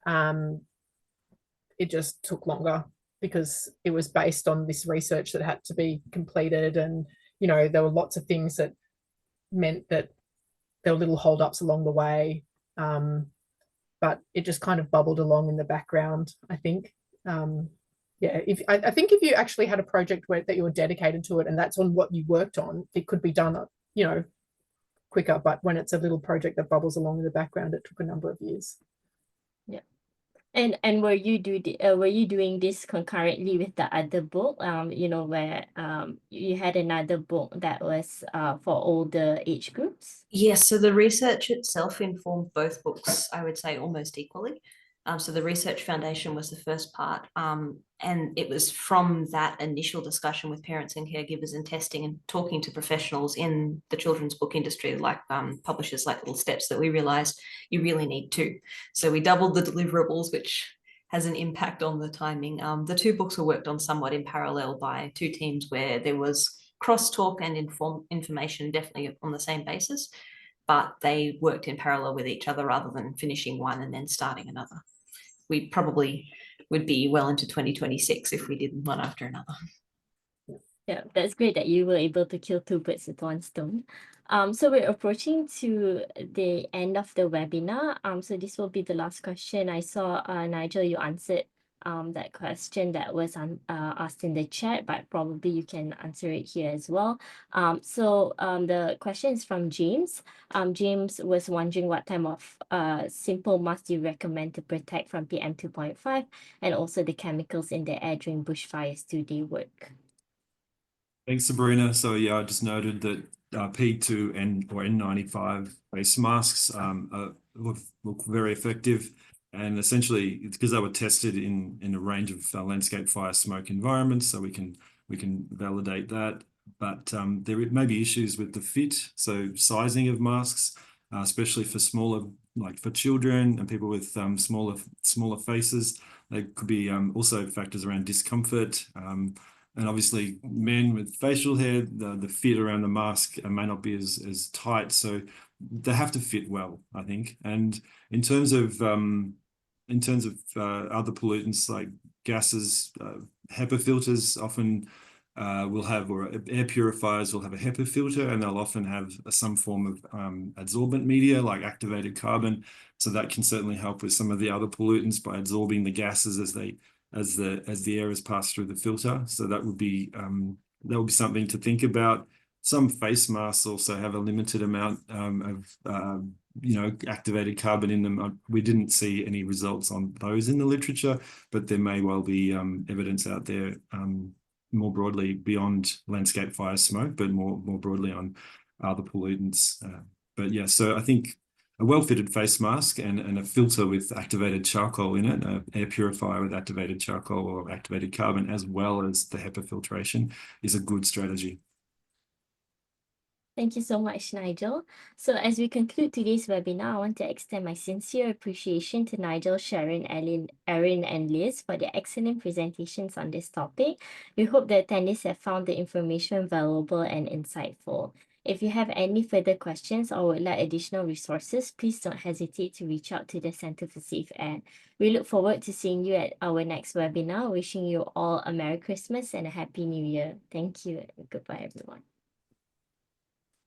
it just took longer because it was based on this research that had to be completed, and there were lots of things that meant that there were little holdups along the way, but it just kind of bubbled along in the background, I think. yeah, I think if you actually had a project that you were dedicated to it and that's on what you worked on, it could be done, you know, quicker. But when it's a little project that bubbles along in the background, it took a number of years. And were you doing this concurrently with the other book, you know, where you had another book that was for older age groups? Yes, so the research itself informed both books, I would say, almost equally. So the research foundation was the first part, and it was from that initial discussion with parents and caregivers and testing and talking to professionals in the children's book industry, like publishers like Little Steps, that we realized you really need two. So we doubled the deliverables, which has an impact on the timing. The two books were worked on somewhat in parallel by two teams where there was crosstalk and information definitely on the same basis, but they worked in parallel with each other rather than finishing one and then starting another. We probably would be well into 2026 if we did one after another. Yeah, that's great that you were able to kill two birds with one stone. So we're approaching to the end of the webinar. So this will be the last question. I saw Nigel, you answered that question that was asked in the chat, but probably you can answer it here as well. So the question is from James. James was wondering what type of simple mask do you recommend to protect from PM 2.5 and also the chemicals in the air during bushfires? Do they work? Thanks, Sabrina. So yeah, I just noted that P2 or N95 face masks look very effective, and essentially it's because they were tested in a range of landscape fire smoke environments, so we can validate that. But there may be issues with the fit, so sizing of masks, especially for smaller, like for children and people with smaller faces. There could be also factors around discomfort. And obviously men with facial hair, the fit around the mask may not be as tight. So they have to fit well, I think. And in terms of other pollutants like gases, HEPA filters often will have, or air purifiers will have a HEPA filter, and they'll often have some form of adsorbent media like activated carbon. So that can certainly help with some of the other pollutants by absorbing the gases as the air is passed through the filter. So that would be something to think about. Some face masks also have a limited amount of activated carbon in them. We didn't see any results on those in the literature, but there may well be evidence out there more broadly beyond landscape fire smoke, but more broadly on other pollutants. But yeah, so I think a well-fitted face mask and a filter with activated charcoal in it, an air purifier with activated charcoal or activated carbon, as well as the HEPA filtration, is a good strategy. Thank you so much, Nigel. So as we conclude today's webinar, I want to extend my sincere appreciation to Nigel, Sharon, Erin, and Liz for their excellent presentations on this topic. We hope the attendees have found the information valuable and insightful. If you have any further questions or would like additional resources, please don't hesitate to reach out to the Centre for Safe Air. We look forward to seeing you at our next webinar. Wishing you all a Merry Christmas and a Happy New Year. Thank you and goodbye, everyone.